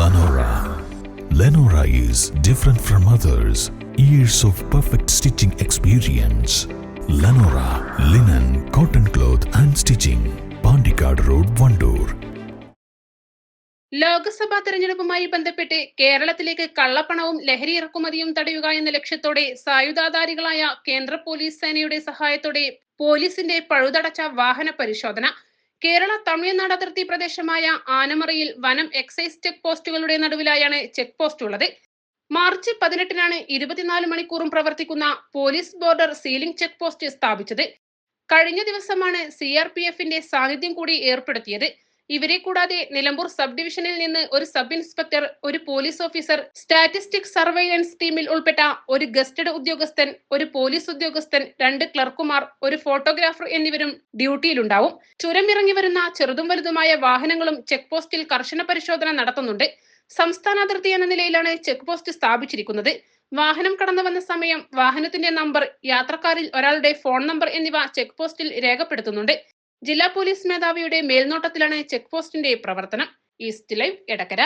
Lenora. Lenora is different from others. Years of perfect stitching experience. Lenora linen, cotton cloth and stitching. Pandikad Road, Vandoor. Lok Sabha തെരഞ്ഞെടുപ്പുമായി ബന്ധപ്പെട്ട് കേരളത്തിലേക്ക് കള്ളപ്പണവും ലഹരി ഇറക്കുമതിയും തടയുക എന്ന ലക്ഷ്യത്തോടെ സായുധാധാരികളായ കേന്ദ്ര പോലീസ് സേനയുടെ സഹായത്തോടെ പോലീസിന്റെ പഴുതടച്ച വാഹന പരിശോധന. കേരള തമിഴ്നാട് അതിർത്തി പ്രദേശമായ ആനമറയിൽ വനം എക്സൈസ് ചെക്ക് പോസ്റ്റുകളുടെ നടുവിലായാണ് ചെക്ക് പോസ്റ്റ് ഉള്ളത്. മാർച്ച് 18-നാണ് 24 മണിക്കൂറും പ്രവർത്തിക്കുന്ന police border sealing check post സ്ഥാപിച്ചത്. കഴിഞ്ഞ ദിവസമാണ് CRPFന്റെ സാന്നിധ്യം കൂടി ഏർപ്പെടുത്തിയത്. ഇവരെ കൂടാതെ നിലമ്പൂർ സബ് ഡിവിഷനിൽ നിന്ന് ഒരു സബ് ഇൻസ്പെക്ടർ, ഒരു പോലീസ് ഓഫീസർ, സ്റ്റാറ്റിസ്റ്റിക് സർവൈലൻസ് ടീമിൽ ഉൾപ്പെട്ട ഒരു ഗസ്റ്റഡ് ഉദ്യോഗസ്ഥൻ, ഒരു പോലീസ് ഉദ്യോഗസ്ഥൻ, 2 ക്ലർക്കുമാർ, ഒരു ഫോട്ടോഗ്രാഫർ എന്നിവരും ഡ്യൂട്ടിയിലുണ്ടാവും. ചുരം ഇറങ്ങി വരുന്ന ചെറുതും വലുതുമായ വാഹനങ്ങളും ചെക്ക് പോസ്റ്റിൽ കർശന പരിശോധന നടത്തുന്നുണ്ട്. സംസ്ഥാന അതിർത്തി എന്ന നിലയിലാണ് ചെക്ക് പോസ്റ്റ് സ്ഥാപിച്ചിരിക്കുന്നത്. വാഹനം കടന്നു വന്ന സമയം, വാഹനത്തിന്റെ നമ്പർ, യാത്രക്കാരിൽ ഒരാളുടെ ഫോൺ നമ്പർ എന്നിവ ചെക്ക് പോസ്റ്റിൽ രേഖപ്പെടുത്തുന്നുണ്ട്. ജില്ലാ പോലീസ് മേധാവിയുടെ മേൽനോട്ടത്തിലാണ് ചെക്ക് പോസ്റ്റിന്റെ പ്രവർത്തനം. East live, Edakkara.